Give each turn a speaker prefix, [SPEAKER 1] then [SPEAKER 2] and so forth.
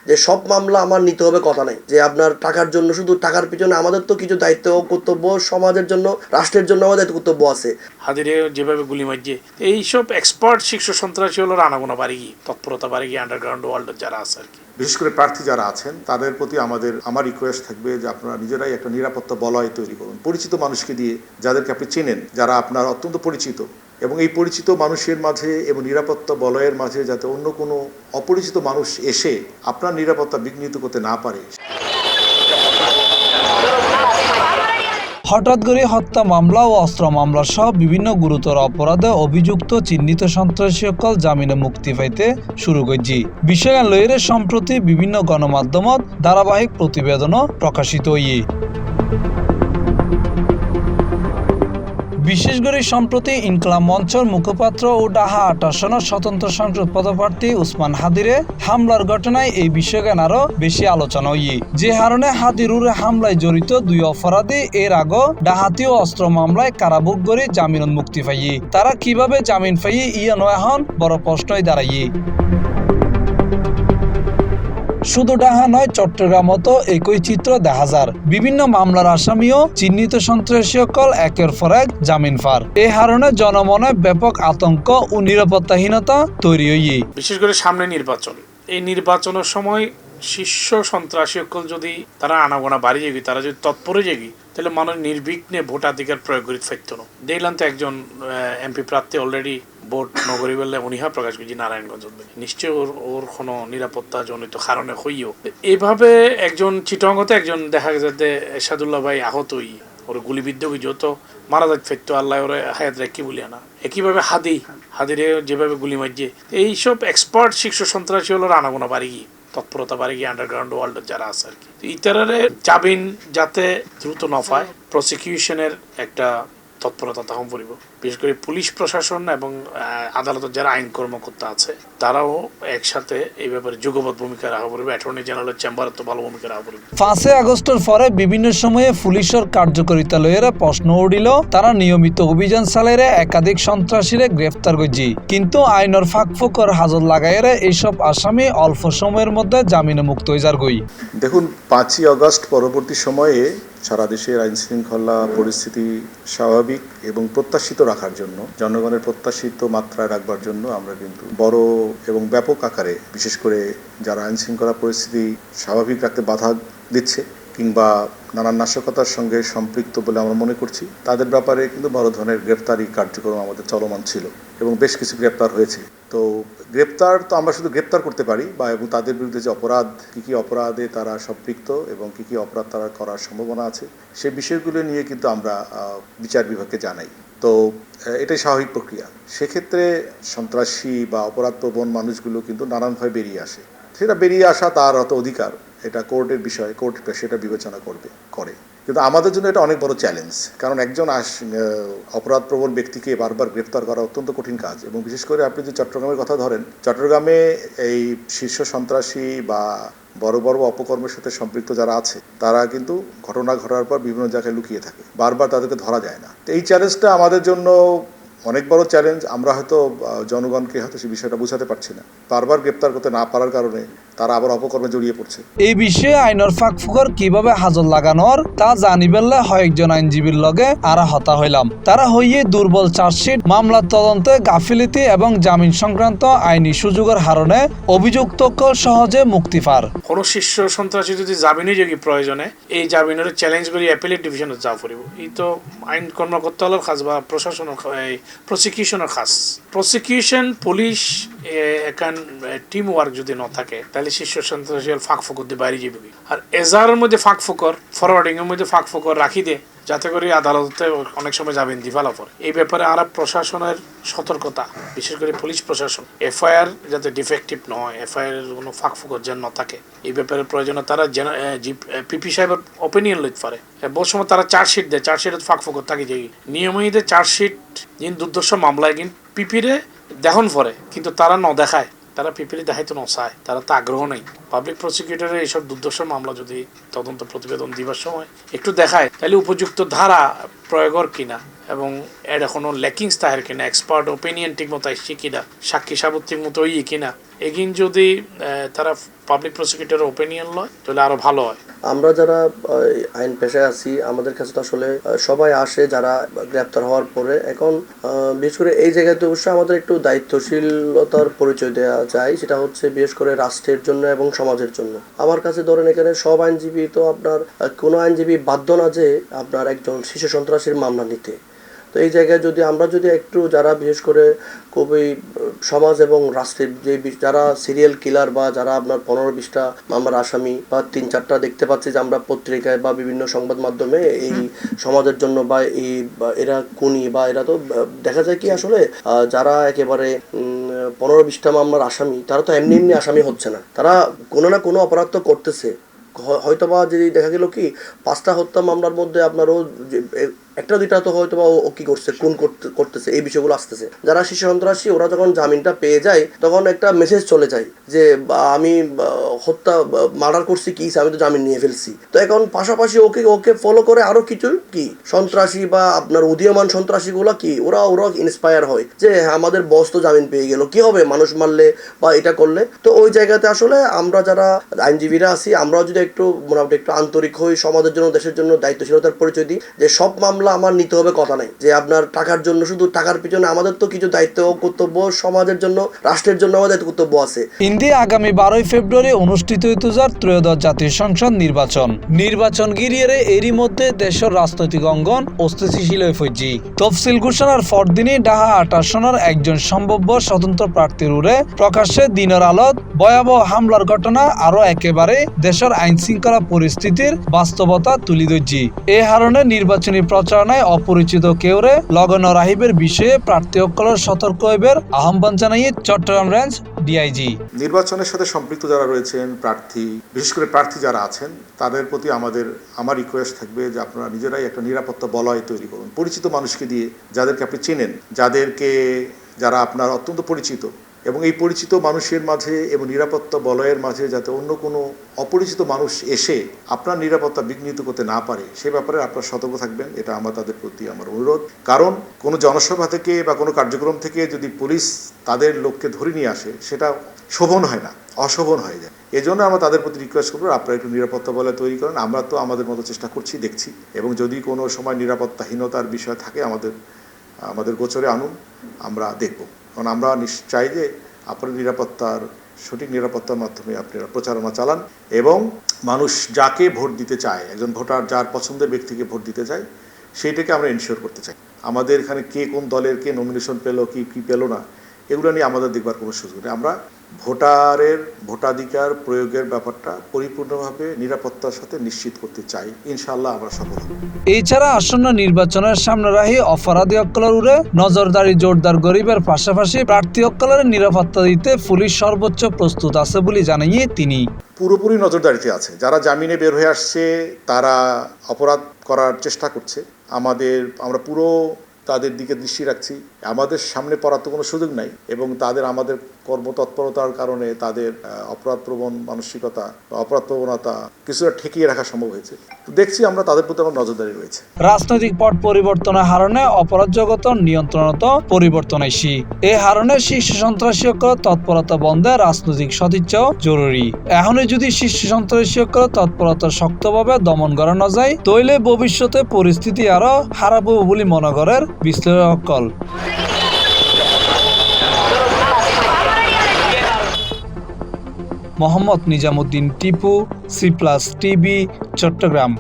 [SPEAKER 1] যে সব মামলা আমার নিতে হবে কথা নাই, যে আপনার টাকার জন্য শুধু টাকার পিছনে আমাদের তো কিছু দায়িত্ব কর্তব্য, সমাজের জন্য রাষ্ট্রের জন্য আমাদের দায়িত্ব কর্তব্য আছে।
[SPEAKER 2] হাদিরে যেভাবে গুলি মারছে এইসব এক্সপার্ট শীর্ষ সন্ত্রাসী হলো আনাগোনা বাড়ি গিয়ে তৎপরতা বাড়ি গিয়ে আন্ডারগ্রাউন্ড ওয়ার্ল্ড যারা আছে আর কি।
[SPEAKER 3] বিশেষ করে প্রার্থী যারা আছেন তাদের প্রতি আমার রিকোয়েস্ট থাকবে যে আপনারা নিজেরাই একটা নিরাপত্তা বলয় তৈরি করুন, পরিচিত মানুষকে দিয়ে, যাদেরকে আপনি চেনেন, যারা আপনার অত্যন্ত পরিচিত, এবং এই পরিচিত মানুষের মাঝে এবং নিরাপত্তা বলয়ের মাঝে যাতে অন্য কোনো অপরিচিত মানুষ এসে আপনার নিরাপত্তা বিঘ্নিত করতে না পারে।
[SPEAKER 4] হঠাৎ করে হত্যা মামলা ও অস্ত্র মামলা সহ বিভিন্ন গুরুতর অপরাধে অভিযুক্ত চিহ্নিত সন্ত্রাসী সকল জামিনে মুক্তি পাইতে শুরু করছি। বিষয় লইরে সম্প্রতি বিভিন্ন গণমাধ্যমত ধারাবাহিক প্রতিবেদনও প্রকাশিত হইয়ে। বিশেষ করে সম্প্রতি ইনকলাব মঞ্চের মুখপাত্র ও ডাহা ৮ আসনের স্বতন্ত্র সংসদ পদপ্রার্থী উসমান হাদিরে হামলার ঘটনায় এই বিষয়গান আরো বেশি আলোচনা হইয়ে, যে কারণে হাদিরুরে হামলায় জড়িত 2 অপরাধী এর আগে ডাহাতি ও অস্ত্র মামলায় কারাভোগ করে জামিনত মুক্তি পাইয়ে। তারা কিভাবে জামিন পাইয়ে ইয়ানো এখন বড় প্রশ্নই দাঁড়াইয়ে। শুধু ডাহা নয়, চট্টগ্রামতো একই চিত্র দেখা যায়। বিভিন্ন মামলার আসামিও চিহ্নিত সন্ত্রাসী সকল একের পর এক জামিন পার। এই কারণে জনমনে ব্যাপক আতঙ্ক ও নিরাপত্তাহীনতা তৈরি হইয়ে।
[SPEAKER 2] বিশেষ করে সামনে নির্বাচন, এই নির্বাচনের সময় শীর্ষ সন্ত্রাসী সকল যদি তারা আনাগোনা বাড়ি যাবি, তারা যদি তৎপরে যাবি, তাহলে মানুষ নির্বিঘ্নে ভোটাধিকার প্রয়োগ করে ফেরত না। দেখলাম তো একজন এমপি প্রার্থী অলরেডি ভোট নগরী বললে উনিহা প্রকাশ করছি নারায়ণগঞ্জ, নিশ্চয় ওর কোনো নিরাপত্তা জনিত কারণে হইও। এইভাবে একজন চিটংতে একজন দেখা যাচ্ছে এরশাদুল্লাহ ভাই আহতই, ওর গুলিবিদ্ধ হয়ে তো মারা যাচ্ছে ফেরত, আল্লাহ ওরে হায়াত রাখি বলি না। একইভাবে হাদিরে যেভাবে গুলি মারছে এইসব এক্সপার্ট শীর্ষ সন্ত্রাসী হলো আনাগোনা বাড়ি গিয়ে তৎপরতা বাড়ি গিয়ে আন্ডারগ্রাউন্ড ওয়ার্ল্ড যারা আছে আর কি। ইতারে জামিন যাতে দ্রুত না পায়, প্রসিকিউশনের একটা তৎপরতা তখন পড়িব। বিশেষ করে পুলিশ প্রশাসন এবং আদালতের যারা আইন কর্মকর্তা আছে তারাও একসাথে এই ব্যাপারে যুগবদ্ধ ভূমিকা রাখা পড়বে। অ্যাটর্নি জেনারেলের চেম্বারে তো ভালো ভূমিকা রাখা পড়বে।
[SPEAKER 4] 5 আগস্টের পরে বিভিন্ন সময়ে পুলিশের কার্যকারিতা লইয়েরা প্রশ্ন উঠিল, তারা নিয়মিত অভিযান চালাইরে একাধিক সন্ত্রাসীরে গ্রেফতার করছি, কিন্তু আইনের ফাঁকফোকর হাজত লাগাইরে এইসব আসামি অল্প সময়ের মধ্যে জামিনে মুক্ত হয়ে যার গই।
[SPEAKER 3] দেখুন, 5ই আগস্ট পরবর্তী সময়ে সারা দেশের আইন শৃঙ্খলা পরিস্থিতি স্বাভাবিক এবং প্রত্যাশিত রাখার জন্য, জনগণের প্রত্যাশিত মাত্রায় রাখবার জন্য আমরা কিন্তু বড় এবং ব্যাপক আকারে, বিশেষ করে যারা আইন শৃঙ্খলা পরিস্থিতি স্বাভাবিক রাখতে বাধা দিচ্ছে কিংবা নানান নাশকতার সঙ্গে সম্পৃক্ত বলে আমরা মনে করছি, তাদের ব্যাপারে কিন্তু বড় ধরনের গ্রেপ্তারি কার্যক্রম আমাদের চলমান ছিল এবং বেশ কিছু গ্রেপ্তার হয়েছে। তো গ্রেপ্তার তো আমরা শুধু গ্রেপ্তার করতে পারি এবং তাদের বিরুদ্ধে যে অপরাধ, কী অপরাধে তারা সম্পৃক্ত এবং কী অপরাধ তারা করার সম্ভাবনা আছে, সেই বিষয়গুলো নিয়ে কিন্তু আমরা বিচার বিভাগকে জানাই। তো এটাই স্বাভাবিক প্রক্রিয়া। সেক্ষেত্রে সন্ত্রাসী বা অপরাধপ্রবণ মানুষগুলো কিন্তু নানানভাবে বেরিয়ে আসে। সেটা বেরিয়ে আসা তার অত অধিকার, এটা কোর্টের বিষয়, কোর্ট সেটা বিবেচনা করে। কিন্তু আমাদের জন্য এটা অনেক বড় চ্যালেঞ্জ, কারণ একজন অপরাধপ্রবণ ব্যক্তিকে বারবার গ্রেফতার করা অত্যন্ত কঠিন কাজ। এবং বিশেষ করে আপনি যে চট্টগ্রামের কথা ধরেন, চট্টগ্রামে এই শীর্ষ সন্ত্রাসী বা বড় বড় অপকর্মের সাথে সম্পৃক্ত যারা আছে তারা কিন্তু ঘটনা ঘটার পর বিভিন্ন জায়গায় লুকিয়ে থাকে, বারবার তাদেরকে ধরা যায় না। তো এই চ্যালেঞ্জটা আমাদের জন্য অনেক বড় চ্যালেঞ্জ। আমরা হয়তো জনগণকে হয়তো সেই বিষয়টা বোঝাতে পারছি না, বারবার গ্রেপ্তার করতে না পারার কারণে তারা আবার অপকর্মে জড়িয়ে পড়ছে।
[SPEAKER 4] এই বিষয়ে আইনের ফাঁকফোকর কিভাবে হাজত লাগানোর তা জানিবেললে কয়েকজন আইনজীবীর লগে আরা হতা হইলাম। তারা হইয়ে দুর্বল চার্জশিট, মামলার তদন্তে গাফিলতি এবং জামিন সংক্রান্ত আইনি সুযোগের হারণে অভিযুক্ত সহজে মুক্তি পার।
[SPEAKER 2] কোনো শীর্ষ সন্ত্রাসী যদি জামিনে যোগী প্রয়োজনে এই জামিনের চ্যালেঞ্জ করি অ্যাপিলেট ডিভিশনে যা পড়িব। এই তো আইন কর্মকর্তা হলের খাস বা প্রশাসনের প্রসিকিউশনের খাস। প্রসিকিউশন পুলিশ এখান টিম ওয়ার্ক যদি না থাকে তাহলে শীর্ষ সন্ত্রাসী ফাঁক ফোকর দিয়ে বাইরে যাবে। আর এজারের মধ্যে ফাঁক ফোকর, ফরওয়ার্ডিং এর মধ্যে ফাঁক ফোকর রাখি দে যাতে করে আদালতে অনেক সময় যাবেন দিফালা পরে। এই ব্যাপারে আর প্রশাসনের সতর্কতা, বিশেষ করে পুলিশ প্রশাসন, এফআইআর যাতে ডিফেক্টিভ নয়, এফআইআর কোনো ফাঁক ফোকর যেন না থাকে, এই ব্যাপারে প্রয়োজনে তারা পিপি সাহেবের ওপিনিয়ন লইতে পারে। বহু সময় তারা চার্জশিট দেয়, চার্জশিটে ফাঁক ফোকর থাকে যে নিয়মিত চার্জশিট যিনি দুর্দর্শ মামলায় কিন্তু পিপিরে দেখন পরে, কিন্তু তারা ন দেখায়, তারা পিপিরে দেখাইতে ন চায়, তারা তো আগ্রহ নেই। পাবলিক প্রসিকিউটরের এইসব দুর্দর্শ মামলা যদি তদন্ত প্রতিবেদন দিবার সময় একটু দেখায় তাহলে উপযুক্ত ধারা প্রয়োগর কিনা এবং এটা কোনো ল্যাকিংস তাহের কিনা, এক্সপার্ট ওপিনিয়ন ঠিক মতো আসছে কিনা, সাক্ষী সাবত্রিক মতো ইয়ে কিনা, এগিন যদি তারা পাবলিক প্রসিকিউটর ওপিনিয়ন লয় তাহলে আরো ভালো হয়।
[SPEAKER 1] আমরা যারা আইন পেশায় আছি, আমাদের কাছে তো আসলে সবাই আসে যারা গ্রেপ্তার হওয়ার পরে। এখন বিশেষ করে এই জায়গাতে অবশ্যই আমাদের একটু দায়িত্বশীলতার পরিচয় দেওয়া যায়, সেটা হচ্ছে বিশেষ করে রাষ্ট্রের জন্য এবং সমাজের জন্য। আমার কাছে ধরেন এখানে সব আইনজীবী তো আপনার কোনো আইনজীবী বাধ্য না যে আপনার একজন শিশু সন্ত্রাসীর মামলা নিতে। তো এই জায়গায় যদি আমরা একটু যারা বিশেষ করে খুবই সমাজ এবং রাষ্ট্রের যে যারা সিরিয়াল কিলার বা যারা আপনার 15-20টা মামলার আসামি বা 3-4টা দেখতে পাচ্ছি যে আমরা পত্রিকায় বা বিভিন্ন সংবাদ মাধ্যমে এই সমাজের জন্য বা এই এরা খুনি বা এরা তো দেখা যায় কি আসলে যারা একেবারে 15-20টা মামলার আসামি তারা তো এমনি এমনি আসামি হচ্ছে না, তারা কোনো না কোনো অপরাধ তো করতেছে। হয়তোবা যদি দেখা গেল কি 5টা হত্যা মামলার মধ্যে আপনারও 1-2টা তো হয়তোবা ও কি করছে, কোন করতেছে, এই বিষয়গুলো আসতেছে। যারা শিশু সন্ত্রাসী ওরা যখন জামিনটা পেয়ে যায় তখন একটা মেসেজ চলে যায় যে আমি হত্যা মার্ডার করছি কি, আমি তো জামিন নিয়ে ফেলছি। তো এখন পাশাপাশি ওকে ফলো করে আরো কিছু কি সন্ত্রাসী বা আপনার উদীয়মান সন্ত্রাসীগুলো কি ওরা ইন্সপায়ার হয় যে আমাদের বস তো জামিন পেয়ে গেল, কি হবে মানুষ মারলে বা এটা করলে। তো ওই জায়গাতে আসলে আমরা যারা আইনজীবীরা আছি আমরাও যদি একটু মোটামুটি একটু আন্তরিক হই, সমাজের জন্য দেশের জন্য দায়িত্বশীলতার পরিচয় দিই, যে সব মামলা আমার নিতে হবে কথা নাই যে আপনার টাকার জন্য শুধু টাকার পিছনে। আমাদের তো কিছু দায়িত্ব কর্তব্য সমাজের জন্য রাষ্ট্রের জন্য আমাদের কর্তব্য আছে।
[SPEAKER 4] ইন্দিয়া আগামী 12 ফেব্রুয়ারি অনুষ্ঠিত হইতে যার ত্রয়োদশ জাতীয় সংসদ নির্বাচন গিরিয়ে এরই মধ্যে দেশের রাজনৈতিক অঙ্গন অস্থিতিশীল হয়ে পড়ছে। তফসিল ঘোষণার পরদিনই ঢাকা 8 আসনের একজন সম্ভাব্য স্বতন্ত্র প্রার্থীর উড়ে প্রকাশ্যে দিনের আলোত ভয়াবহ হামলার ঘটনা আরো একেবারে দেশের আইন শৃঙ্খলা পরিস্থিতির বাস্তবতা তুলি ধরছে। এ কারণে নির্বাচনী প্রচারণায় অপরিচিত কেউরে লগন রাহিবের বিষয়ে প্রার্থীসকলের সতর্ক হইবার আহ্বান জানিয়ে চট্টগ্রাম রেঞ্জ ডিআইজি।
[SPEAKER 3] নির্বাচনের সাথে সম্পৃক্ত যারা রয়েছেন প্রার্থী, বিশেষ করে প্রার্থী যারা আছেন তাদের প্রতি আমার রিকোয়েস্ট থাকবে যে আপনারা নিজেরাই একটা নিরাপত্তা বলয় তৈরি করুন, পরিচিত মানুষকে দিয়ে, যাদেরকে আপনি চেনেন, যারা আপনার অত্যন্ত পরিচিত, এবং এই পরিচিত মানুষের মাঝে এবং নিরাপত্তা বলয়ের মাঝে যাতে অন্য কোনো অপরিচিত মানুষ এসে আপনার নিরাপত্তা বিঘ্নিত করতে না পারে সে ব্যাপারে আপনারা সতর্ক থাকবেন। এটা তাদের প্রতি আমার অনুরোধ। কারণ কোনো জনসভা থেকে বা কোনো কার্যক্রম থেকে যদি পুলিশ তাদের লোককে ধরে নিয়ে আসে সেটা শোভন হয় না, অশোভন হয়ে যায়। এজন্য আমরা তাদের প্রতি রিকোয়েস্ট করবো আপনারা একটু নিরাপত্তা বলয় তৈরি করেন। আমরা তো আমাদের মতো চেষ্টা করছি, দেখছি, এবং যদি কোনো সময় নিরাপত্তাহীনতার বিষয় থাকে আমাদের গোচরে আনুন, আমরা দেখব। কারণ আমরা চাই যে আপনার সঠিক নিরাপত্তার মাধ্যমে আপনারা প্রচারণা চালান এবং মানুষ যাকে ভোট দিতে চায়, একজন ভোটার যার পছন্দের ব্যক্তিকে ভোট দিতে চায় সেইটাকে আমরা এনশিওর করতে চাই। আমাদের এখানে কে কোন দলের কে নমিনেশন পেলো কি পেলো না এগুলো নিয়ে আমাদের দেখবার কোনো সুযোগ নেই। আমরা ভোটাধিকার প্রয়োগের ব্যাপারটা পরিপূর্ণভাবে নিরাপত্তার সাথে নিশ্চিত করতে চাই। ইনশাআল্লাহ আমরা সফল হব।
[SPEAKER 4] এছাড়া আসন্ন নির্বাচনের সামনে রাখি অপরাধী অক্কলের উড়ে নজরদারি জোরদার গরিবের পাশাপাশি প্রার্থী অক্কলের নিরাপত্তা দিতে পুলিশ সর্বোচ্চ প্রস্তুত আছে বলে জানিয়ে তিনি
[SPEAKER 3] পুরোপুরি নজরদারিতে আছে। যারা জামিনে বের হয়ে আসছে তারা অপরাধ করার চেষ্টা করছে, আমরা পুরো তাদের দিকে দৃষ্টি রাখছি। আমাদের সামনে পড়ার তো কোনো সুযোগ নাই এবং আমাদের কর্মতৎপরতার কারণে তাদের অপরাধপ্রবণ মানসিকতা বা অপরাধপ্রবণতা কিছুটা ঠেকিয়ে রাখা সম্ভব হয়েছে। তো দেখছি আমরা তাদের প্রতি আমার নজরদারি রয়েছে।
[SPEAKER 4] রাজনৈতিক পট পরিবর্তনের হারণে অপরাধ জগত নিয়ন্ত্রণত পরিবর্তন আইসি। এই হারণে শীর্ষ সন্ত্রাসীসকল তৎপরতা বন্ধে রাজনৈতিক সদিচ্ছাও জরুরি। এখনই যদি শীর্ষ সন্ত্রাসীসকল তৎপরতা শক্তভাবে দমন করা না যায় তইলে ভবিষ্যতে পরিস্থিতি আরো খারাপ হবে বলে মনে করেন বিশ্লেষকসকল। Mohammad Nizamuddin Tipu, C+ TV, Chittagong.